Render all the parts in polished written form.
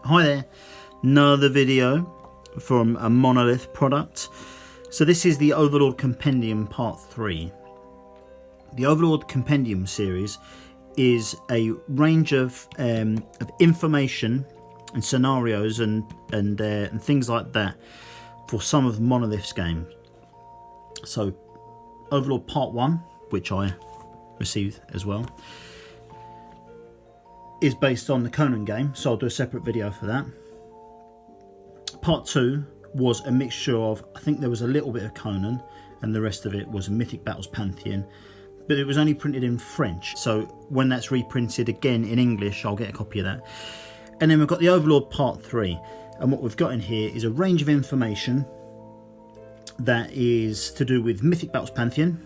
Hi there, another video from a Monolith product. So this is the Overlord Compendium Part 3. The Overlord Compendium series is a range of information and scenarios and things like that for some of Monolith's games. So Overlord Part 1, which I received as well, is based on the Conan game, so I'll do a separate video for that. Part 2 was a mixture of, I think there was a little bit of Conan and the rest of it was Mythic Battles Pantheon, but it was only printed in French, so when that's reprinted again in English I'll get a copy of that. And then we've got the Overlord Part 3, and what we've got in here is a range of information that is to do with Mythic Battles Pantheon,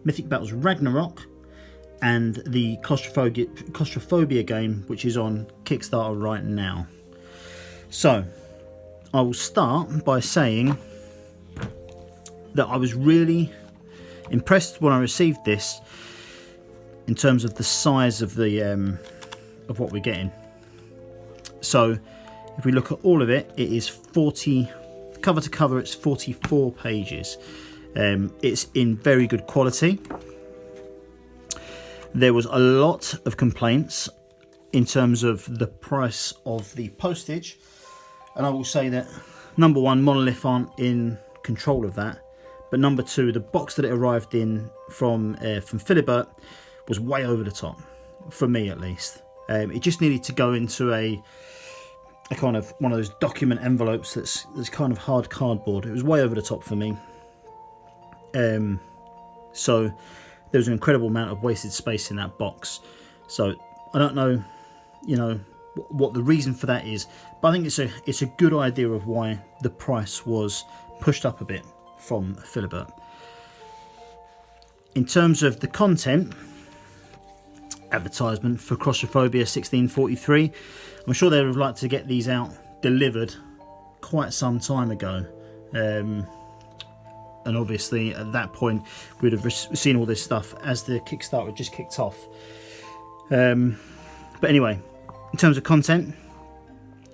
Mythic Battles Ragnarok, and the Claustrophobia game, which is on Kickstarter right now. So I will start by saying that I was really impressed when I received this in terms of the size of the of what we're getting. So if we look at all of it, it is 40 cover to cover. It's 44 pages. It's in very good quality. There was a lot of complaints in terms of the price of the postage, and I will say that number one, Monolith aren't in control of that, but number two, the box that it arrived in from Philibert was way over the top, for me at least. It just needed to go into a kind of one of those document envelopes that's kind of hard cardboard. It was way over the top for me. So there was an incredible amount of wasted space in that box. So I don't know, what the reason for that is, but I think it's a good idea of why the price was pushed up a bit from Philibert. In terms of the content, advertisement for Claustrophobia 1643, I'm sure they would like to get these out delivered quite some time ago. And obviously at that point we'd have seen all this stuff as the Kickstarter had just kicked off. But anyway, in terms of content,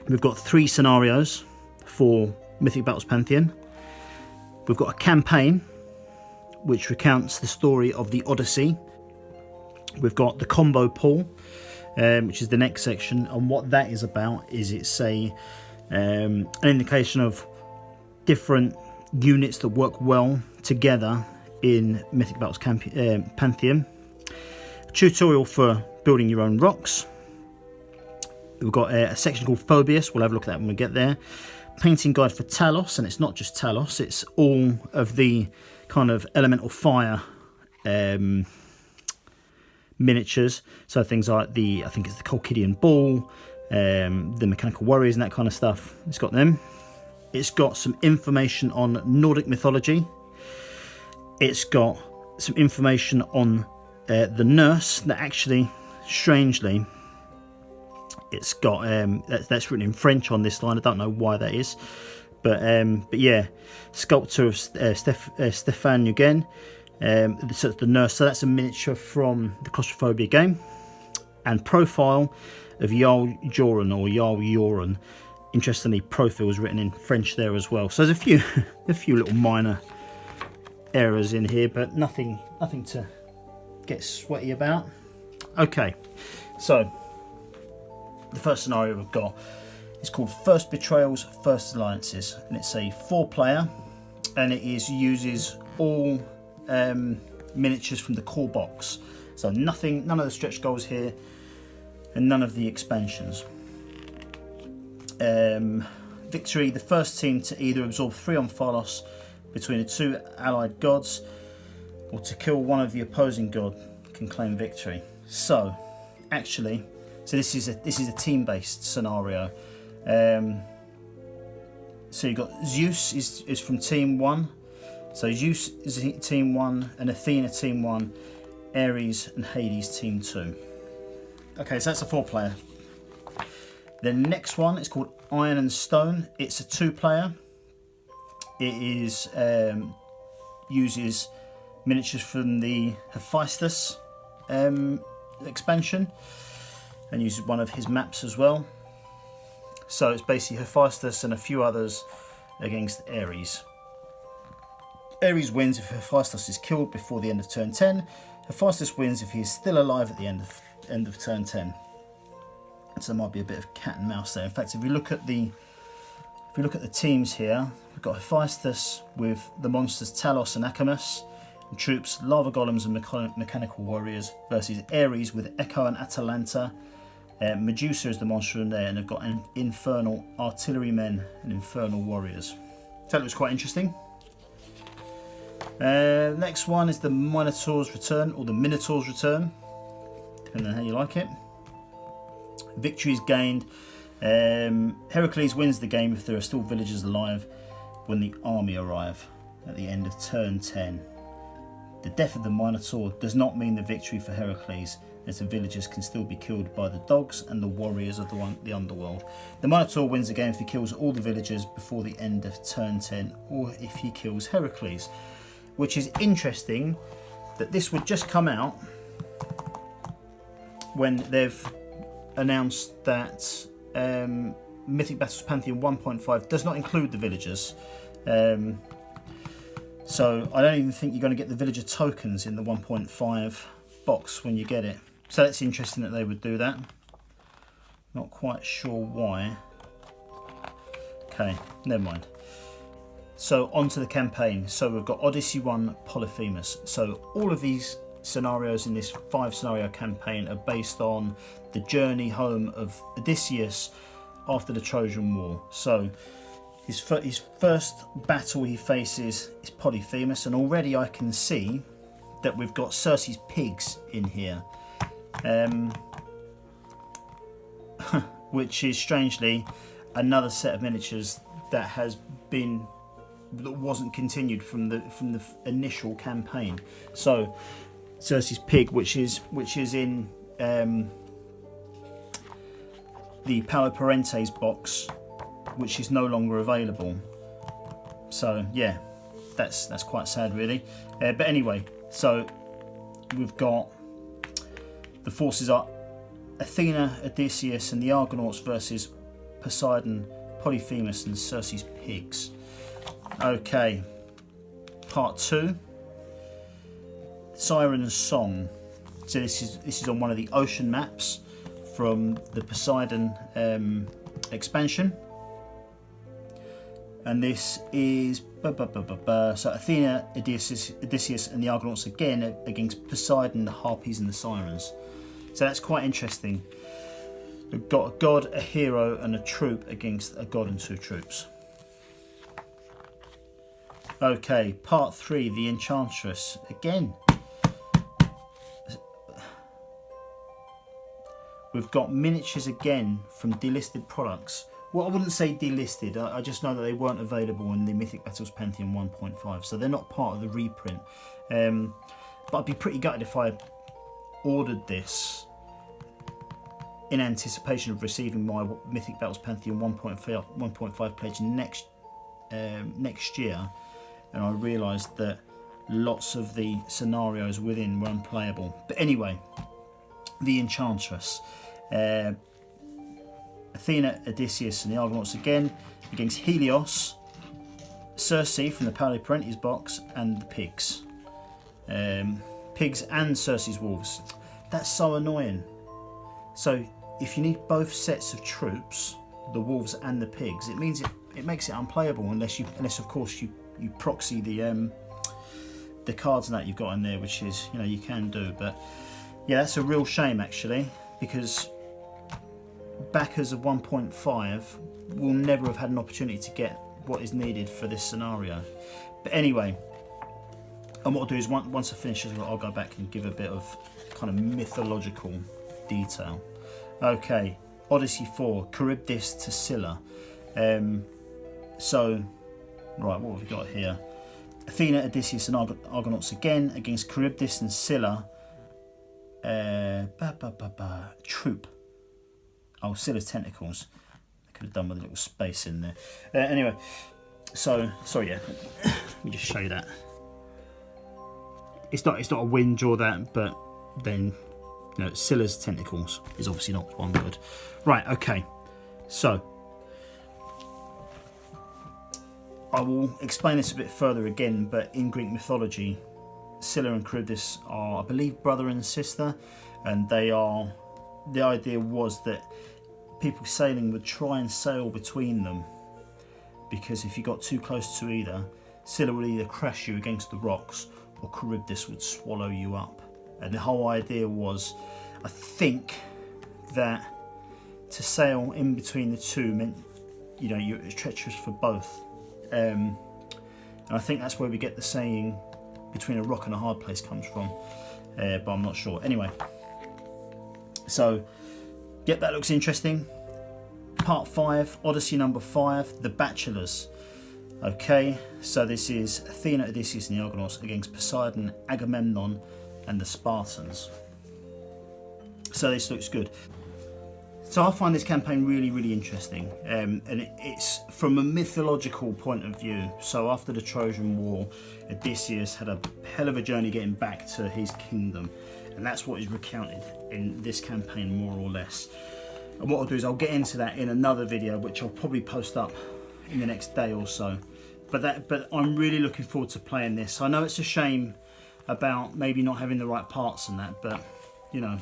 we've got 3 scenarios for Mythic Battles Pantheon. We've got a campaign which recounts the story of the Odyssey. We've got the combo pool, which is the next section, and what that is about is it's an indication of different units that work well together in Mythic Battles Pantheon. A tutorial for building your own rocks. We've got a section called Phobius, we'll have a look at that when we get there. Painting guide for Talos, and it's not just Talos, it's all of the kind of elemental fire miniatures. So things like I think it's the Colchidian Ball, the Mechanical Warriors and that kind of stuff. It's got them. It's got some information on Nordic mythology. It's got some information on the nurse that actually, strangely, it's got that's written in French on this line. I don't know why that is, but yeah, sculpture of Stéphane Hugen. So it's the nurse. So that's a miniature from the Claustrophobia game, and profile of Jarl Joran or Jarl Joran. Interestingly, profile was written in French there as well. So there's a few little minor errors in here, but nothing to get sweaty about. Okay, so the first scenario we've got is called First Betrayals, First Alliances, and it's a 4-player, and it uses all miniatures from the core box. So none of the stretch goals here, and none of the expansions. Victory: the first team to either absorb 3 on Phalos between the 2 allied gods, or to kill one of the opposing god can claim victory. So actually, this is a team-based scenario. So you've got Zeus is from team 1. So Zeus is team 1, and Athena team 1, Ares and Hades team 2. Okay, so that's a 4-player. The next one is called Iron and Stone. It's a 2-player. It is uses miniatures from the Hephaestus expansion, and uses one of his maps as well. So it's basically Hephaestus and a few others against Ares. Ares wins if Hephaestus is killed before the end of turn 10. Hephaestus wins if he is still alive at the end of turn 10. So there might be a bit of cat and mouse there. In fact, if you look at the teams here, we've got Hephaestus with the monsters Talos and Acamas, and troops Lava Golems and Mechanical Warriors versus Ares with Echo and Atalanta. Medusa is the monster in there, and they've got an Infernal Artillerymen and Infernal Warriors. So that looks quite interesting. Next one is the Minotaur's Return, or the Minotaur's Return, depending on how you like it. Victory is gained. Heracles wins the game if there are still villagers alive when the army arrive at the end of turn 10. The death of the Minotaur does not mean the victory for Heracles, as the villagers can still be killed by the dogs and the warriors of the underworld. The Minotaur wins the game if he kills all the villagers before the end of turn 10, or if he kills Heracles. Which is interesting that this would just come out when they've announced that Mythic Battles Pantheon 1.5 does not include the villagers. So I don't even think you're going to get the villager tokens in the 1.5 box when you get it. So that's interesting that they would do that. Not quite sure why. Okay, never mind. So onto the campaign. So we've got Odyssey 1 Polyphemus. So all of these scenarios in this 5 scenario campaign are based on the journey home of Odysseus after the Trojan War. So his first battle he faces is Polyphemus, and already I can see that we've got Circe's pigs in here, which is strangely another set of miniatures that wasn't continued from the initial campaign. So Circe's pig, which is in the Paolo Parente's box, which is no longer available. So yeah, that's quite sad really. But anyway, so we've got the forces are Athena, Odysseus and the Argonauts versus Poseidon, Polyphemus and Circe's pigs. Okay, part 2, Siren's Song. So this is on one of the ocean maps from the Poseidon expansion, and this is so Athena, Odysseus and the Argonauts again against Poseidon, the Harpies and the Sirens. So that's quite interesting. We've got a god, a hero and a troop against a god and 2 troops. Okay, part 3, the Enchantress. Again, we've got miniatures again from delisted products. Well, I wouldn't say delisted, I just know that they weren't available in the Mythic Battles Pantheon 1.5, so they're not part of the reprint. But I'd be pretty gutted if I ordered this in anticipation of receiving my Mythic Battles Pantheon 1.5 pledge next year, and I realised that lots of the scenarios within were unplayable. But anyway, the Enchantress. Athena, Odysseus and the Argonauts again against Helios, Circe from the Paolo Parentes box and the pigs. Pigs and Circe's wolves. That's so annoying. So if you need both sets of troops, the wolves and the pigs, it means it makes it unplayable unless of course you proxy the cards and that you've got in there, which is, you know, you can do. But yeah, that's a real shame actually, because backers of 1.5 will never have had an opportunity to get what is needed for this scenario. But anyway, and what I'll do is once I finish this, I'll go back and give a bit of kind of mythological detail. Okay, Odyssey 4, Charybdis to Scylla. So, right, what have we got here? Athena, Odysseus and Argonauts again against Charybdis and Scylla. Troop. Oh, Scylla's tentacles. I could have done with a little space in there. Anyway, so sorry, yeah. Let me just show you that. It's not a win, draw that, but then, you know, Scylla's tentacles is obviously not one word. Right, okay. So I will explain this a bit further again, but in Greek mythology, Scylla and Charybdis are, I believe, brother and sister, and they are. The idea was that people sailing would try and sail between them, because if you got too close to either, Scylla would either crash you against the rocks or Charybdis would swallow you up. And the whole idea was, I think, that to sail in between the two meant, you know, you're treacherous for both. And I think that's where we get the saying between a rock and a hard place comes from, but I'm not sure. Anyway, so yep, that looks interesting. Part 5, Odyssey number 5, The Bachelors. Okay, so this is Athena, Odysseus and the Argonauts against Poseidon, Agamemnon and the Spartans. So this looks good. So I find this campaign really, really interesting, and it's from a mythological point of view. So after the Trojan War, Odysseus had a hell of a journey getting back to his kingdom, and that's what is recounted in this campaign, more or less. And what I'll do is I'll get into that in another video, which I'll probably post up in the next day or so. But I'm really looking forward to playing this. I know it's a shame about maybe not having the right parts and that, but you know,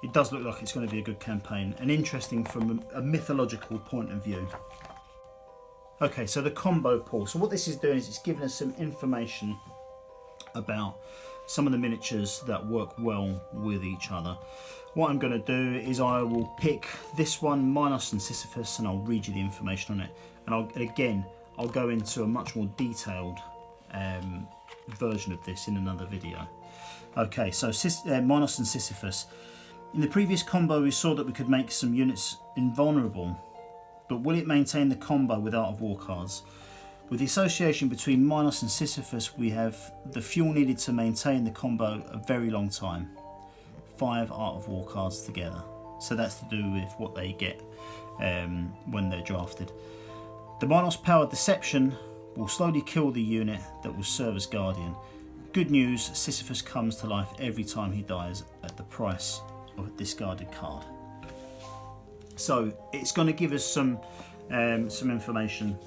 it does look like it's going to be a good campaign and interesting from a mythological point of view. Okay, so the combo pool. So what this is doing is it's giving us some information about some of the miniatures that work well with each other. What I'm going to do is I will pick this one, Minos and Sisyphus, and I'll read you the information on it. And again, I'll go into a much more detailed version of this in another video. Okay, so Minos and Sisyphus. In the previous combo we saw that we could make some units invulnerable, but will it maintain the combo with Art of War cards? With the association between Minos and Sisyphus, we have the fuel needed to maintain the combo a very long time. 5 Art of War cards together. So that's to do with what they get when they're drafted. The Minos powered deception will slowly kill the unit that will serve as guardian. Good news, Sisyphus comes to life every time he dies at the price of a discarded card. So it's going to give us some information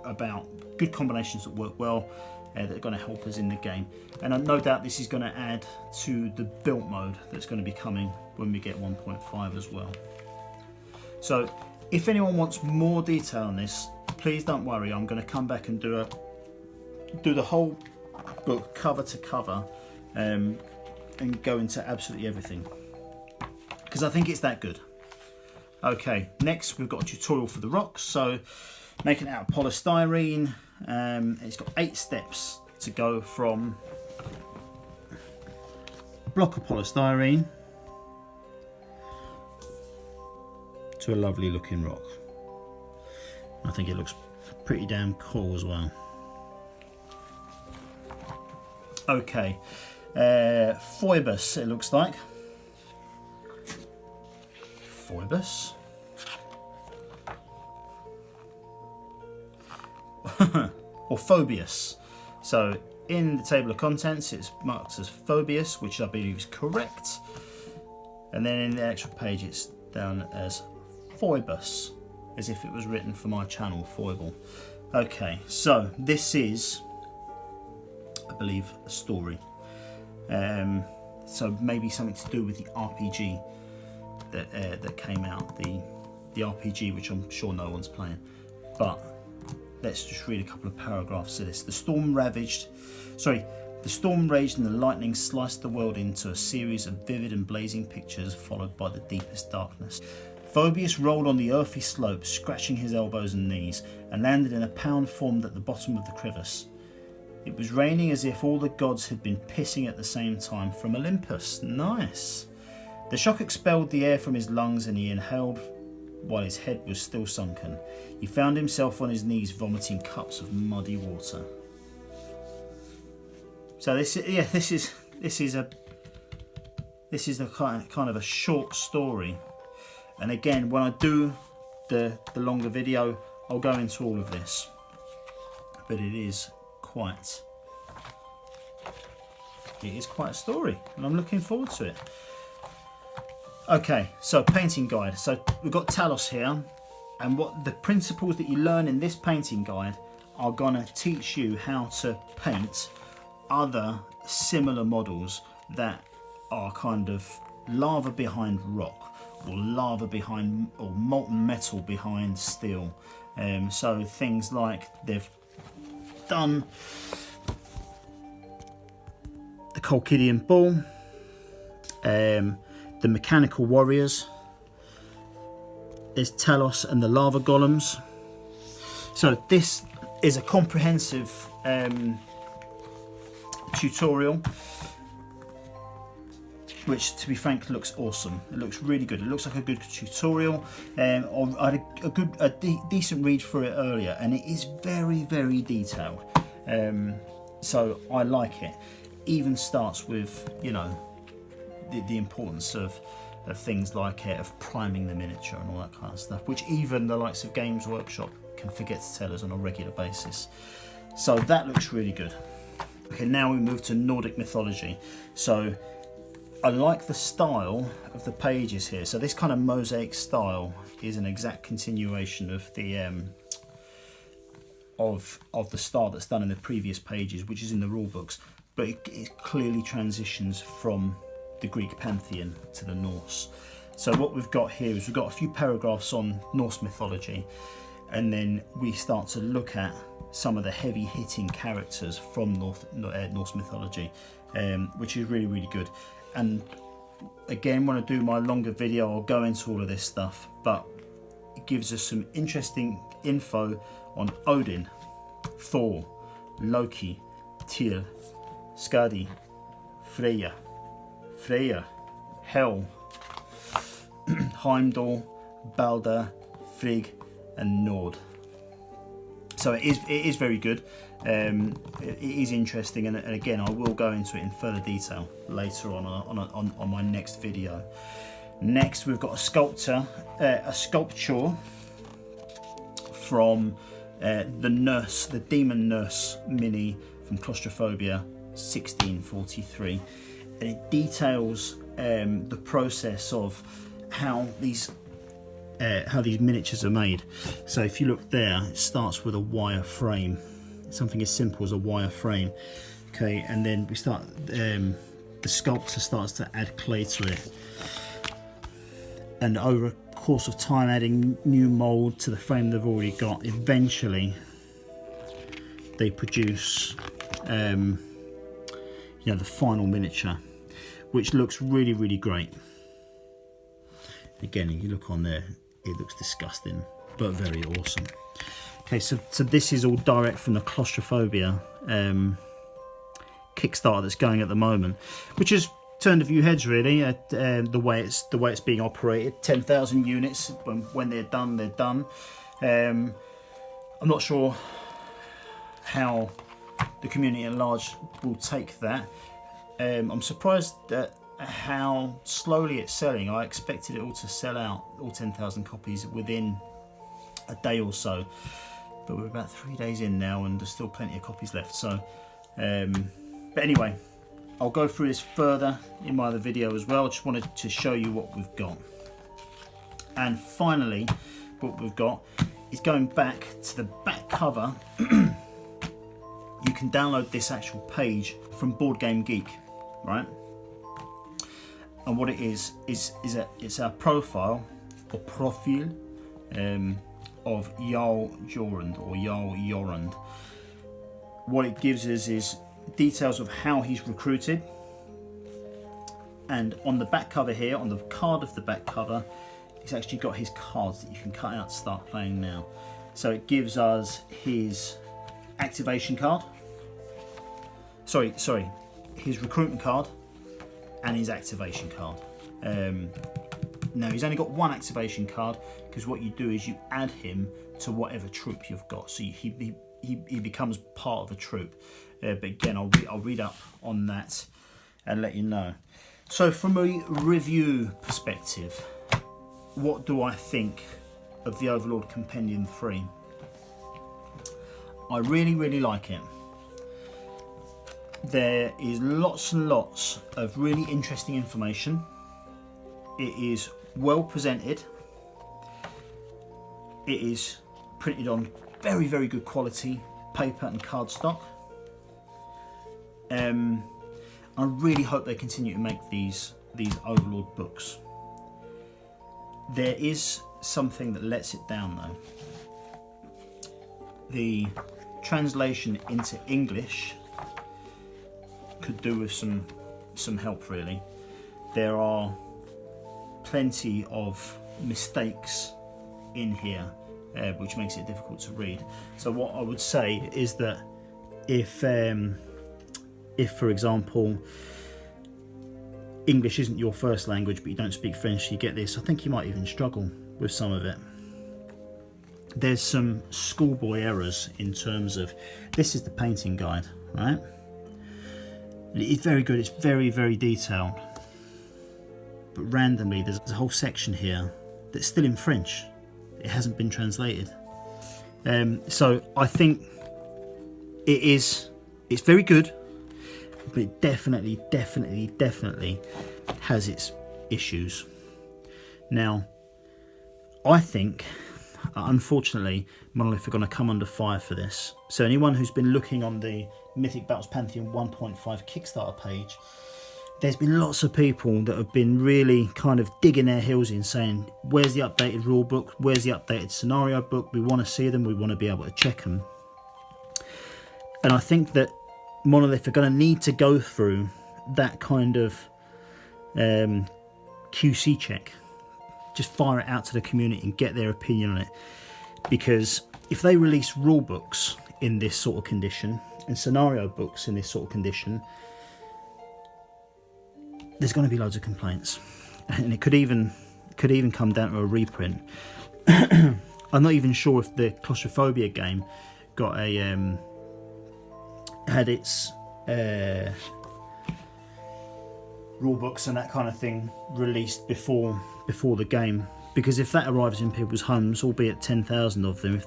about good combinations that work well, that are going to help us in the game. And no doubt this is going to add to the build mode that's going to be coming when we get 1.5 as well. So if anyone wants more detail on this, please don't worry, I'm going to come back and do the whole book cover to cover, and go into absolutely everything, because I think it's that good. Okay, next we've got a tutorial for the rocks. So making it out of polystyrene, it's got 8 steps to go from a block of polystyrene to a lovely looking rock. I think it looks pretty damn cool as well. Okay, Phoebus it looks like. Phoebus. Or Phoebus. So in the table of contents it's marked as Phoebus, which I believe is correct. And then in the actual page it's down as Phoebus, as if it was written for my channel, Foible. Okay, so this is, I believe, a story. So maybe something to do with the RPG that came out, the RPG which I'm sure no one's playing. But let's just read a couple of paragraphs of this. The storm raged and the lightning sliced the world into a series of vivid and blazing pictures, followed by the deepest darkness. Phoebus rolled on the earthy slope, scratching his elbows and knees, and landed in a pound formed at the bottom of the crevice. It was raining as if all the gods had been pissing at the same time from Olympus. Nice. The shock expelled the air from his lungs and he inhaled while his head was still sunken. He found himself on his knees vomiting cups of muddy water. So this is a kind of a short story. And again, when I do the longer video, I'll go into all of this. But it is quite a story, and I'm looking forward to it. Okay, so painting guide. So we've got Talos here, and what the principles that you learn in this painting guide are gonna teach you how to paint other similar models that are kind of lava behind rock, or lava behind, or molten metal behind steel. So things like they've done the Colchidian Bull, the Mechanical Warriors, there's Talos and the Lava Golems. So this is a comprehensive tutorial, which, to be frank, looks awesome. It looks really good. It looks like a good tutorial. I had a decent read through it earlier, and it is very, very detailed. So I like it. Even starts with, you know, the importance of things like of priming the miniature and all that kind of stuff, which even the likes of Games Workshop can forget to tell us on a regular basis. So that looks really good. Okay, now we move to Nordic mythology. So I like the style of the pages here. So this kind of mosaic style is an exact continuation of the of the style that's done in the previous pages, which is in the rule books, but it clearly transitions from the Greek Pantheon to the Norse. So what we've got here is we've got a few paragraphs on Norse mythology, and then we start to look at some of the heavy hitting characters from Norse mythology, which is really, really good. And again, when I do my longer video, I'll go into all of this stuff, but it gives us some interesting info on Odin, Thor, Loki, Tyr, Skadi, Freyja, Hel, Heimdall, Balder, Frigg and Nord. So it is very good. It is interesting, and again, I will go into it in further detail later on my next video. Next, we've got a sculpture from the Demon Nurse mini from Claustrophobia 1643, and it details the process of how these miniatures are made. So if you look there, it starts with a wire frame, something as simple as a wire frame. Okay, and then we start. The sculptor starts to add clay to it, and over a course of time, adding new mold to the frame they've already got. Eventually, they produce, the final miniature, which looks really, really great. Again, if you look on there, it looks disgusting, but very awesome. Okay, so this is all direct from the Claustrophobia Kickstarter that's going at the moment, which has turned a few heads really at the way it's being operated. 10,000 units. When they're done, they're done. I'm not sure how the community at large will take that. I'm surprised at how slowly it's selling. I expected it all to sell out, all 10,000 copies, within a day or so, but we're about 3 days in now and there's still plenty of copies left. So but anyway, I'll go through this further in my other video as well. I just wanted to show you what we've got. And finally, what we've got is going back to the back cover. You can download this actual page from Board Game Geek, right? And what it is it's our profile or profile of Jarl Jorund or Jarl Jorund. What it gives us is details of how he's recruited, and on the back cover here, on the card of the back cover, it's actually got his cards that you can cut out to start playing now. So it gives us his activation card, sorry, his recruitment card and his activation card. Now he's only got one activation card, because what you do is you add him to whatever troop you've got, so he becomes part of a troop. But again, I'll read up on that and let you know. So from a review perspective, what do I think of the Overlord Compendium 3? I really, really like it. There is lots and lots of really interesting information. It is well presented. It is printed on very, very good quality paper and cardstock. I really hope they continue to make these Overlord books. There is something that lets it down though. The translation into English could do with some help really. There are plenty of mistakes in here, which makes it difficult to read. So what I would say is that if for example English isn't your first language but you don't speak French, you get this, I think you might even struggle with some of it. There's some schoolboy errors in terms of, this is the painting guide, right? It's very good, it's very, very detailed. But randomly there's a whole section here that's still in French. It hasn't been translated. So I think it's very good, but it definitely has its issues. Now, I think, unfortunately, Monolith are going to come under fire for this. So anyone who's been looking on the Mythic Battles Pantheon 1.5 Kickstarter page, there's been lots of people that have been really kind of digging their heels in, saying, where's the updated rule book? Where's the updated scenario book? We want to see them. We want to be able to check them. And I think that Monolith are going to need to go through that kind of QC check. Just fire it out to the community and get their opinion on it. Because if they release rule books in this sort of condition and scenario books in this sort of condition, there's going to be loads of complaints, and it could even come down to a reprint. I'm not even sure if the Claustrophobia game got a had its rule books and that kind of thing released before the game, because if that arrives in people's homes, albeit 10,000 of them,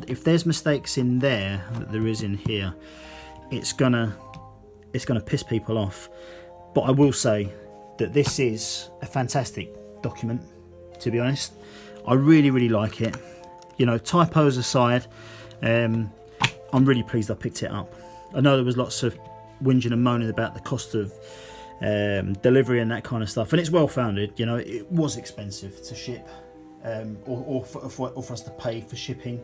if there's mistakes in there that there is in here, it's gonna piss people off. But I will say that this is a fantastic document, to be honest. I really like it. You know, typos aside, I'm really pleased I picked it up. I know there was lots of whinging and moaning about the cost of delivery and that kind of stuff, and it's well founded. You know, it was expensive to ship, or for us to pay for shipping.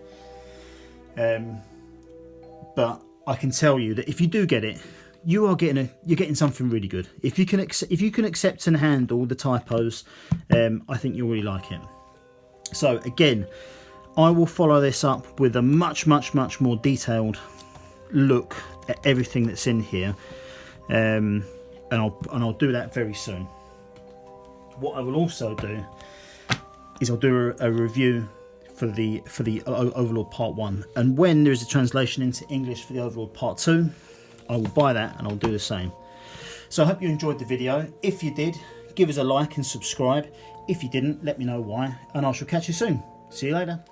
But I can tell you that if you do get it, you're getting something really good. If you can accept and handle the typos, I think you'll really like it. So again, I will follow this up with a much more detailed look at everything that's in here, and I'll do that very soon. What I will also do is I'll do a review for the Overlord Part 1, and when there is a translation into English for the Overlord Part 2, I will buy that and I'll do the same. So I hope you enjoyed the video. If you did, give us a like and subscribe. If you didn't, let me know why, and I shall catch you soon. See you later.